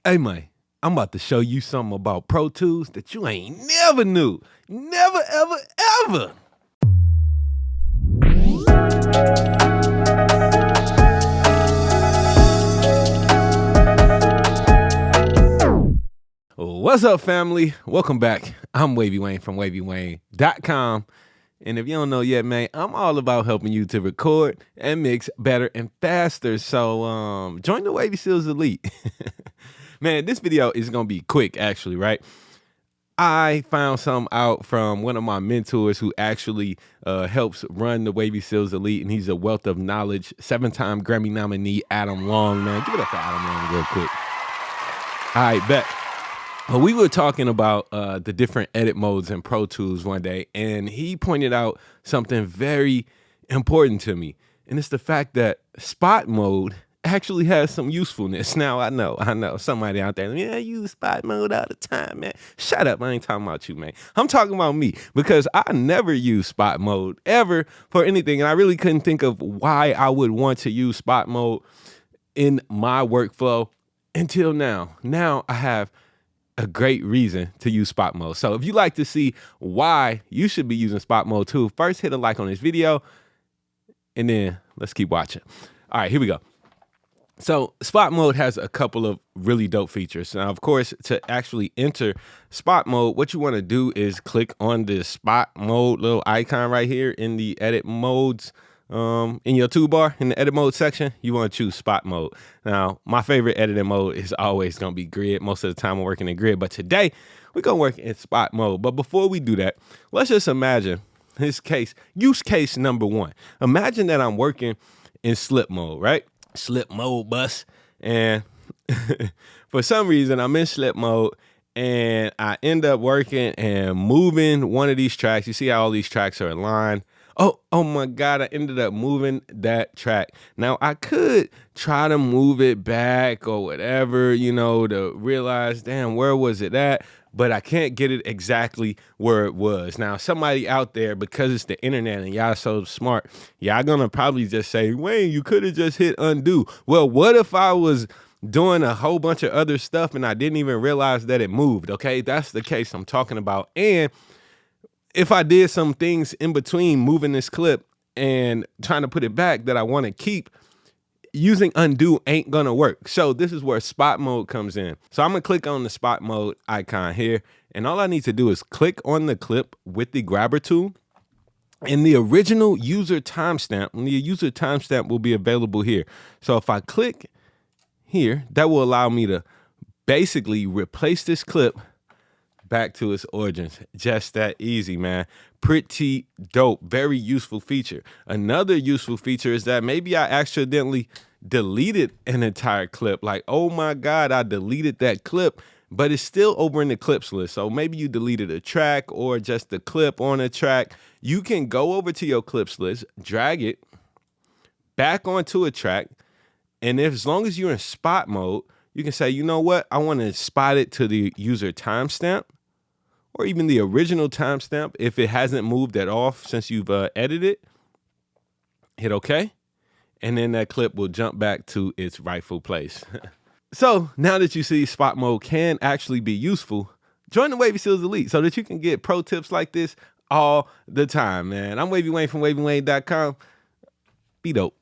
Hey man, I'm about to show you something about Pro Tools that you ain't never knew. Never, ever, ever. What's up, family? Welcome back. I'm Wavy Wayne from Wavy.wav. And if you don't know yet, man, I'm all about helping you to record and mix better and faster. So join the Wavy Seals Elite. Man, this video is going to be quick, actually, right? I found some out from one of my mentors who actually helps run the Wavy Seals Elite, and he's a wealth of knowledge. 7-time Grammy nominee, Adam Long, man. Give it up for Adam Long real quick. All right, bet. Well, we were talking about the different edit modes in Pro Tools one day, and he pointed out something very important to me, and it's the fact that spot mode actually has some usefulness. Now, I know, somebody out there, I use spot mode all the time, man. Shut up, I ain't talking about you, man. I'm talking about me, because I never use spot mode ever for anything, and I really couldn't think of why I would want to use spot mode in my workflow until now. Now I have a great reason to use spot mode. So if you like to see why you should be using spot mode too, first hit a like on this video, and then let's keep watching. All right, here we go. So spot mode has a couple of really dope features. Now, of course, to actually enter spot mode, what you want to do is click on the spot mode little icon right here in the edit modes. In your toolbar, in the edit mode section, you want to choose spot mode. Now, my favorite editing mode is always going to be grid. Most of the time I'm working in grid, but today we're going to work in spot mode. But before we do that, let's just imagine this case, use case number one. Imagine that I'm working in slip mode, right? Slip mode bus. And for some reason, I'm in slip mode and I end up working and moving one of these tracks. You see how all these tracks are aligned. Oh my God, I ended up moving that track. Now, I could try to move it back or whatever, to realize, damn, where was it at? But I can't get it exactly where it was. Now, somebody out there, because it's the internet and y'all so smart, y'all gonna probably just say, Wayne, you could have just hit undo. Well, what if I was doing a whole bunch of other stuff and I didn't even realize that it moved, okay? That's the case I'm talking about. And if I did some things in between moving this clip and trying to put it back that I want to keep, using undo ain't gonna work. So this is where spot mode comes in. So I'm gonna click on the spot mode icon here, and all I need to do is click on the clip with the grabber tool, and the original user timestamp, and the user timestamp will be available here. So if I click here, that will allow me to basically replace this clip back to its origins. Just that easy, man. Pretty dope. Very useful feature. Another useful feature is that maybe I accidentally deleted an entire clip. Like, oh my God, I deleted that clip, but it's still over in the clips list. So maybe you deleted a track or just the clip on a track. You can go over to your clips list, drag it back onto a track, and as long as you're in spot mode, you can say, you know what? I want to spot it to the user timestamp, or even the original timestamp if it hasn't moved at all since you've edited it. Hit OK, and then that clip will jump back to its rightful place. So now that you see spot mode can actually be useful, join the Wavy Seals Elite so that you can get pro tips like this all the time, man. I'm Wavy Wayne from Wavy.wav. Be dope.